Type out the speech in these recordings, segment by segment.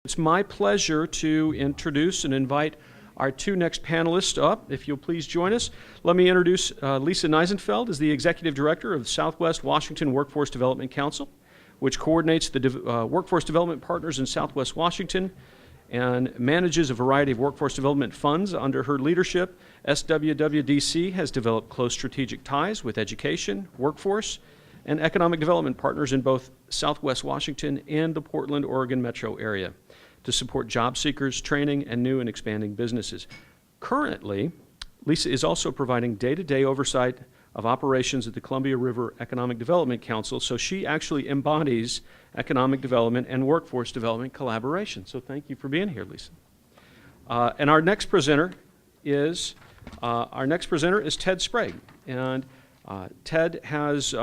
It's my pleasure to introduce and invite our two next panelists up. If you'll please join us. Let me introduce Lisa Nisenfeld as the Executive Director of the Southwest Washington Workforce Development Council, which coordinates the workforce development partners in Southwest Washington and manages a variety of workforce development funds. Under her leadership, SWWDC has developed close strategic ties with education, workforce, and economic development partners in both Southwest Washington and the Portland, Oregon metro area to support job seekers, training, and new and expanding businesses. Currently, Lisa is also providing day-to-day oversight of operations at the Columbia River Economic Development Council, so she actually embodies economic development and workforce development collaboration. So thank you for being here, Lisa. And our next presenter is Ted Sprague, and Ted has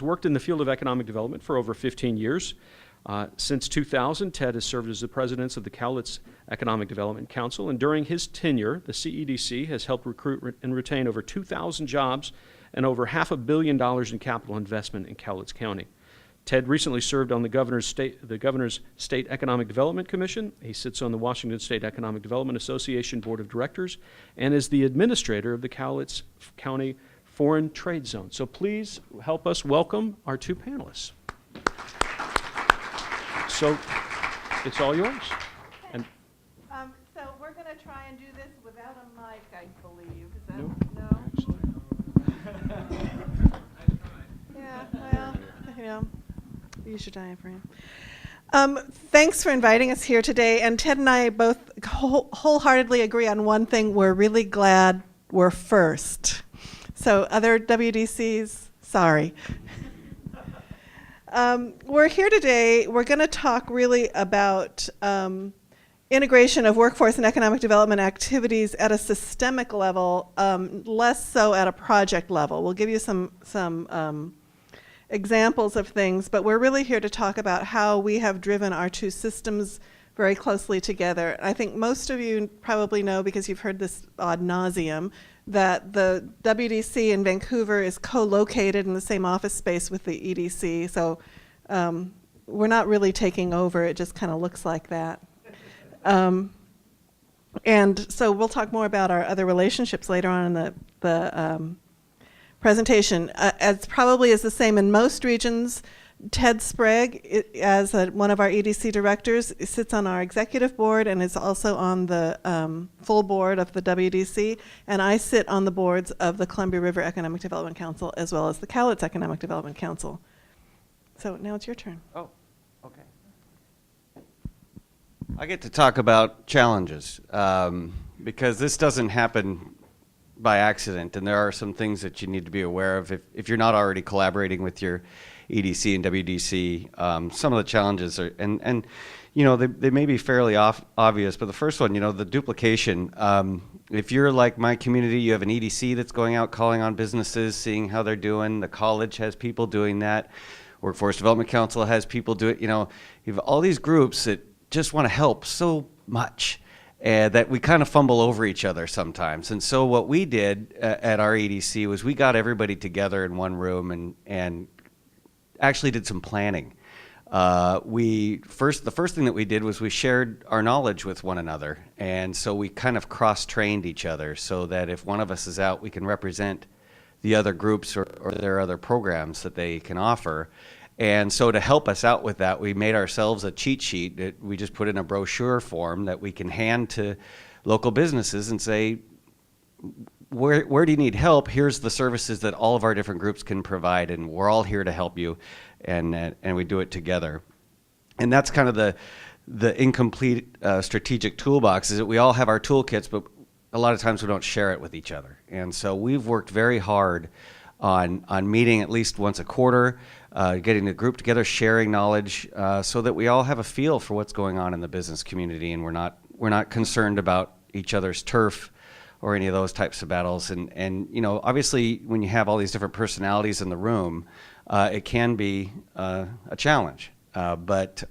worked in the field of economic development for over 15 years. Since 2000, Ted has served as the president of the Cowlitz Economic Development Council, and during his tenure, the CEDC has helped recruit and retain over 2,000 jobs and over $500 million in capital investment in Cowlitz County. Ted recently served on the Governor's State Economic Development Commission. He sits on the Washington State Economic Development Association Board of Directors and is the administrator of the Cowlitz County Foreign Trade Zone. So please help us welcome our two panelists. So it's all yours. And so we're going to try and do this without a mic, I believe. Is that no? Yeah, well, you know, use your diaphragm. Thanks for inviting us here today. And Ted and I both wholeheartedly agree on one thing. We're really glad we're first. So other WDCs, sorry. We're here today. We're going to talk really about integration of workforce and economic development activities at a systemic level, less so at a project level. We'll give you some examples of things, but we're really here to talk about how we have driven our two systems very closely together. I think most of you probably know, because you've heard this ad nauseum, that the WDC in Vancouver is co-located in the same office space with the EDC, so we're not really taking over, it just kind of looks like that. And so we'll talk more about our other relationships later on in the presentation. As probably is the same in most regions, Ted Sprague, as one of our EDC directors, sits on our executive board and is also on the full board of the WDC, and I sit on the boards of the Columbia River Economic Development Council as well as the Cowlitz Economic Development Council. So now it's your turn. Oh, okay. I get to talk about challenges because this doesn't happen by accident, and there are some things that you need to be aware of if you're not already collaborating with your EDC and WDC. Some of the challenges are, and you know, they may be fairly obvious, but the first one, you know, the duplication. If you're like my community, you have an EDC that's going out calling on businesses, seeing how they're doing. The college has people doing that. Workforce Development Council has people do it. You know, you have all these groups that just want to help so much. That we kind of fumble over each other sometimes. And so what we did at our EDC was we got everybody together in one room and actually did some planning. The first thing that we did was we shared our knowledge with one another. And so we kind of cross-trained each other so that if one of us is out, we can represent the other groups or their other programs that they can offer. And so to help us out with that, we made ourselves a cheat sheet that we just put in a brochure form that we can hand to local businesses and say, where do you need help? Here's the services that all of our different groups can provide, and we're all here to help you, and we do it together. And that's kind of the incomplete strategic toolbox, is that we all have our toolkits, but a lot of times we don't share it with each other. And so we've worked very hard on meeting at least once a quarter, getting the group together, sharing knowledge, so that we all have a feel for what's going on in the business community, and we're not concerned about each other's turf or any of those types of battles. And you know, obviously, when you have all these different personalities in the room, it can be a challenge. But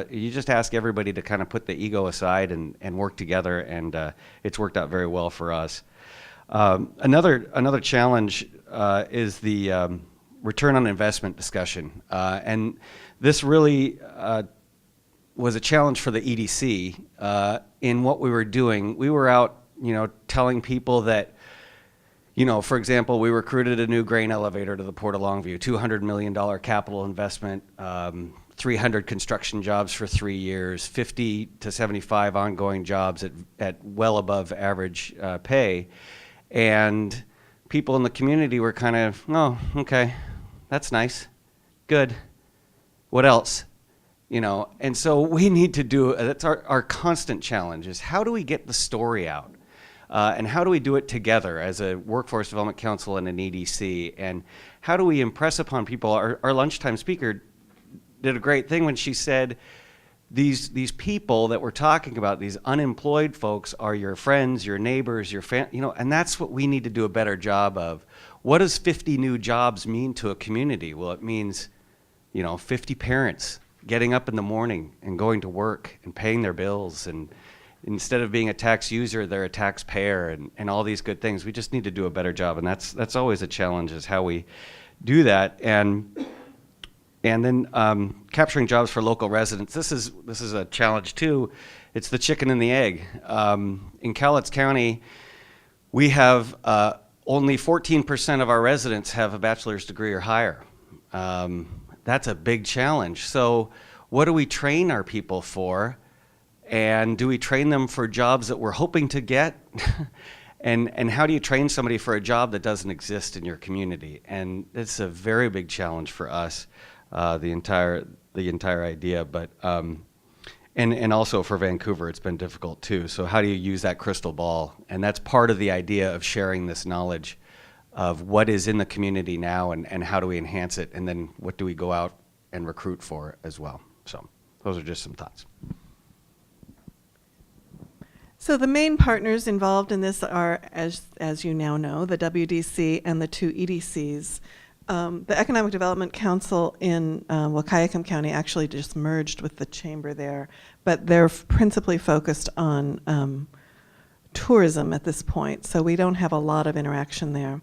you just ask everybody to kind of put the ego aside and work together, and it's worked out very well for us. Another challenge is the return on investment discussion, and this really was a challenge for the EDC in what we were doing. We were out, telling people that, for example, we recruited a new grain elevator to the Port of Longview, $200 million capital investment, 300 construction jobs for 3 years, 50 to 75 ongoing jobs at well above average pay. And people in the community were kind of, oh, okay, that's nice, good. What else? And so we need to do, that's our constant challenge, is how do we get the story out? And how do we do it together as a Workforce Development Council and an EDC? And how do we impress upon people? Our lunchtime speaker did a great thing when she said, these people that we're talking about, these unemployed folks, are your friends, your neighbors, your and that's what we need to do a better job of. What does 50 new jobs mean to a community? Well, it means, 50 parents getting up in the morning and going to work and paying their bills, and instead of being a tax user, they're a taxpayer, and all these good things. We just need to do a better job, and that's always a challenge, is how we do that. And then capturing jobs for local residents. This is a challenge too. It's the chicken and the egg. In Cowlitz County, we have only 14% of our residents have a bachelor's degree or higher. That's a big challenge. So what do we train our people for? And do we train them for jobs that we're hoping to get? And how do you train somebody for a job that doesn't exist in your community? And it's a very big challenge for us. The entire idea, but and also for Vancouver, it's been difficult too. So how do you use that crystal ball? And that's part of the idea of sharing this knowledge of what is in the community now, and how do we enhance it, and then what do we go out and recruit for as well. So those are just some thoughts. So the main partners involved in this are, as you now know, the WDC and the two EDCs. The Economic Development Council in Wahkiakum County actually just merged with the chamber there, but they're principally focused on tourism at this point, so we don't have a lot of interaction there.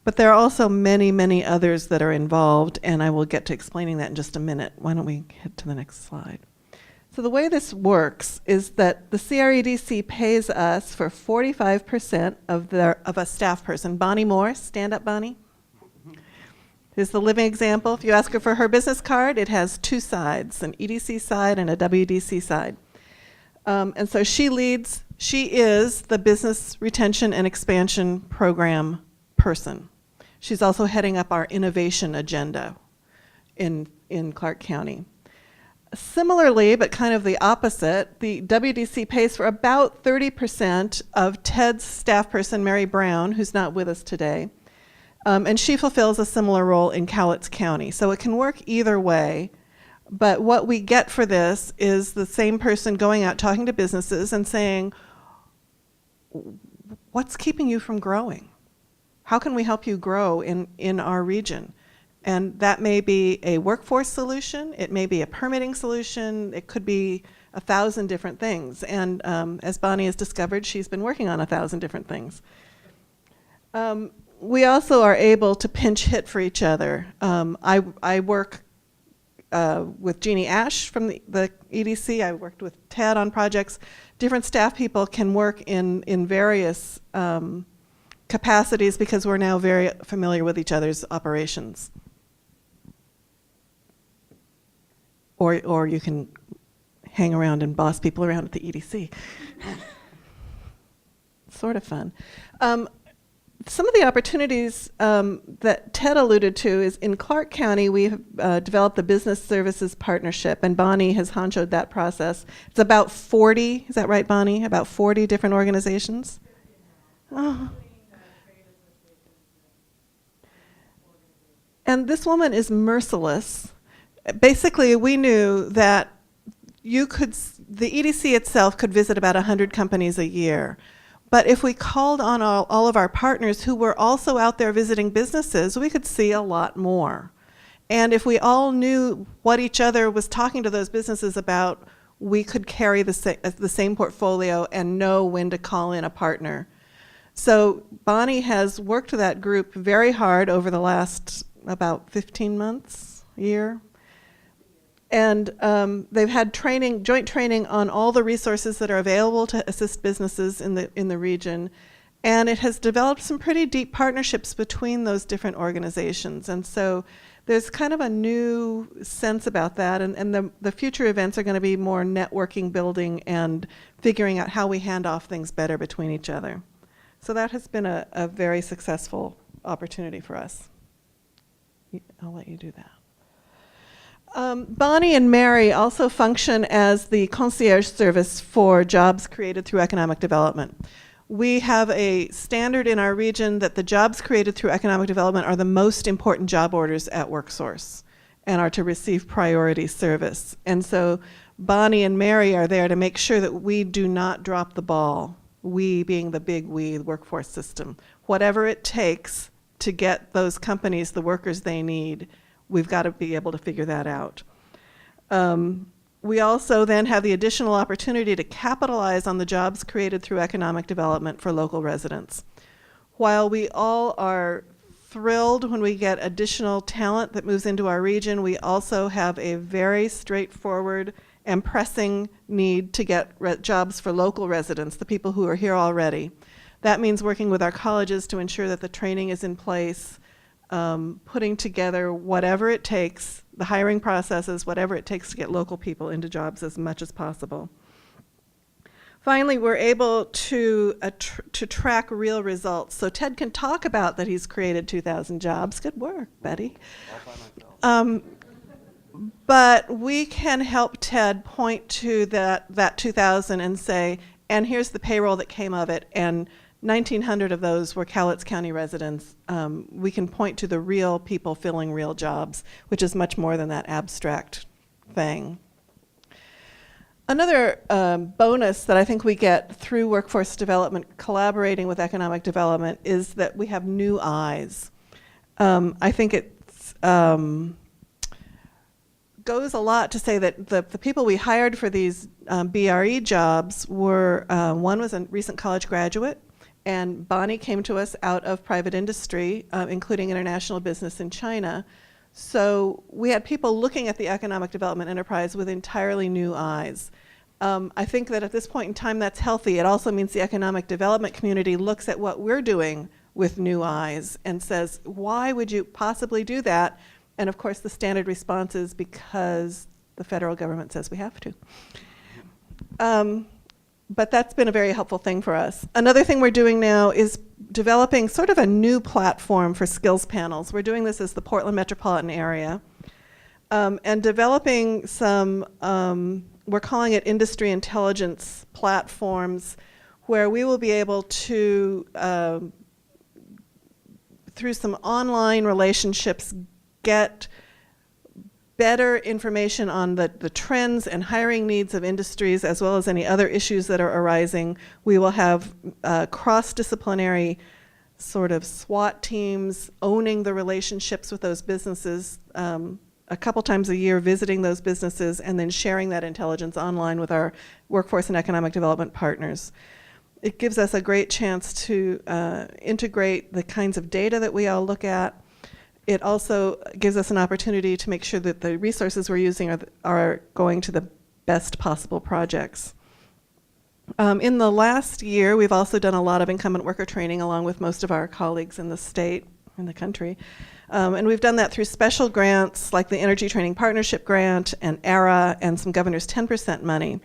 But there are also many, many others that are involved, and I will get to explaining that in just a minute. Why don't we head to the next slide? So the way this works is that the CREDC pays us for 45% of a staff person. Bonnie Moore, stand up, Bonnie. Here's the living example. If you ask her for her business card, it has two sides, an EDC side and a WDC side. And so she is the Business Retention and Expansion Program person. She's also heading up our innovation agenda in Clark County. Similarly, but kind of the opposite, the WDC pays for about 30% of Ted's staff person, Mary Brown, who's not with us today. And she fulfills a similar role in Cowlitz County. So it can work either way. But what we get for this is the same person going out talking to businesses and saying, what's keeping you from growing? How can we help you grow in our region? And that may be a workforce solution. It may be a permitting solution. It could be 1,000 different things. And as Bonnie has discovered, she's been working on 1,000 different things. We also are able to pinch hit for each other. I work with Jeannie Ash from the EDC. I worked with Ted on projects. Different staff people can work in various capacities because we're now very familiar with each other's operations. Or you can hang around and boss people around at the EDC. Sort of fun. Some of the opportunities that Ted alluded to is in Clark County, we have developed the Business Services Partnership, and Bonnie has honchoed that process. It's about 40, is that right, Bonnie? About 40 different organizations? Oh. And this woman is merciless. Basically, we knew that the EDC itself could visit about 100 companies a year. But if we called on all of our partners who were also out there visiting businesses, we could see a lot more. And if we all knew what each other was talking to those businesses about, we could carry the same portfolio and know when to call in a partner. So Bonnie has worked with that group very hard over the last about 15 months, year. And they've had training, joint training on all the resources that are available to assist businesses in the region. And it has developed some pretty deep partnerships between those different organizations. And so there's kind of a new sense about that. And the future events are going to be more networking building and figuring out how we hand off things better between each other. So that has been a very successful opportunity for us. I'll let you do that. Bonnie and Mary also function as the concierge service for jobs created through economic development. We have a standard in our region that the jobs created through economic development are the most important job orders at WorkSource and are to receive priority service. And so Bonnie and Mary are there to make sure that we do not drop the ball, we being the big we, the workforce system. Whatever it takes to get those companies the workers they need, we've got to be able to figure that out. We also then have the additional opportunity to capitalize on the jobs created through economic development for local residents. While we all are thrilled when we get additional talent that moves into our region, we also have a very straightforward and pressing need to get jobs for local residents, the people who are here already. That means working with our colleges to ensure that the training is in place, putting together whatever it takes, the hiring processes, whatever it takes to get local people into jobs as much as possible. Finally, we're able to track real results. So Ted can talk about that he's created 2,000 jobs. Good work, Betty. But we can help Ted point to that 2,000 and say, and here's the payroll that came of it, and 1,900 of those were Cowlitz County residents. We can point to the real people filling real jobs, which is much more than that abstract thing. Another bonus that I think we get through workforce development, collaborating with economic development, is that we have new eyes. I think it goes a lot to say that the people we hired for these BRE jobs were, one was a recent college graduate, and Bonnie came to us out of private industry, including international business in China. So we had people looking at the economic development enterprise with entirely new eyes. I think that at this point in time that's healthy. It also means the economic development community looks at what we're doing with new eyes and says, why would you possibly do that? And of course the standard response is because the federal government says we have to. But that's been a very helpful thing for us. Another thing we're doing now is developing sort of a new platform for skills panels. We're doing this as the Portland metropolitan area, and developing some, we're calling it industry intelligence platforms, where we will be able to, through some online relationships, get better information on the trends and hiring needs of industries, as well as any other issues that are arising. We will have cross-disciplinary sort of SWAT teams owning the relationships with those businesses, a couple times a year visiting those businesses and then sharing that intelligence online with our workforce and economic development partners. It gives us a great chance to integrate the kinds of data that we all look at. It also gives us an opportunity to make sure that the resources we're using are going to the best possible projects. In the last year, we've also done a lot of incumbent worker training along with most of our colleagues in the state, in the country. And we've done that through special grants like the Energy Training Partnership Grant and ERA and some governor's 10% money.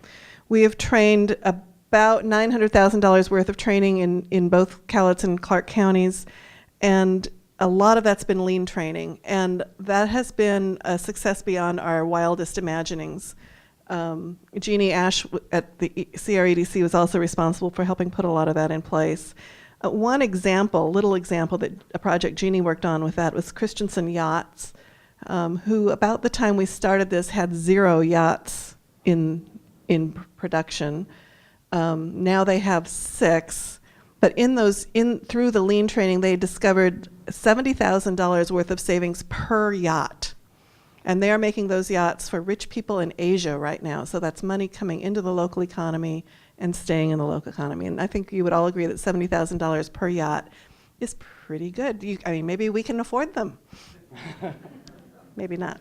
We have trained about $900,000 worth of training in both Cowlitz and Clark counties, and a lot of that's been lean training, and that has been a success beyond our wildest imaginings. Jeannie Ash at the CREDC was also responsible for helping put a lot of that in place. One example, little example, that a project Jeannie worked on with that was Christensen Yachts, who about the time we started this had 0 yachts in production. Now they have 6. But through the lean training, they discovered $70,000 worth of savings per yacht. And they are making those yachts for rich people in Asia right now. So that's money coming into the local economy and staying in the local economy. And I think you would all agree that $70,000 per yacht is pretty good. I mean, maybe we can afford them. Maybe not.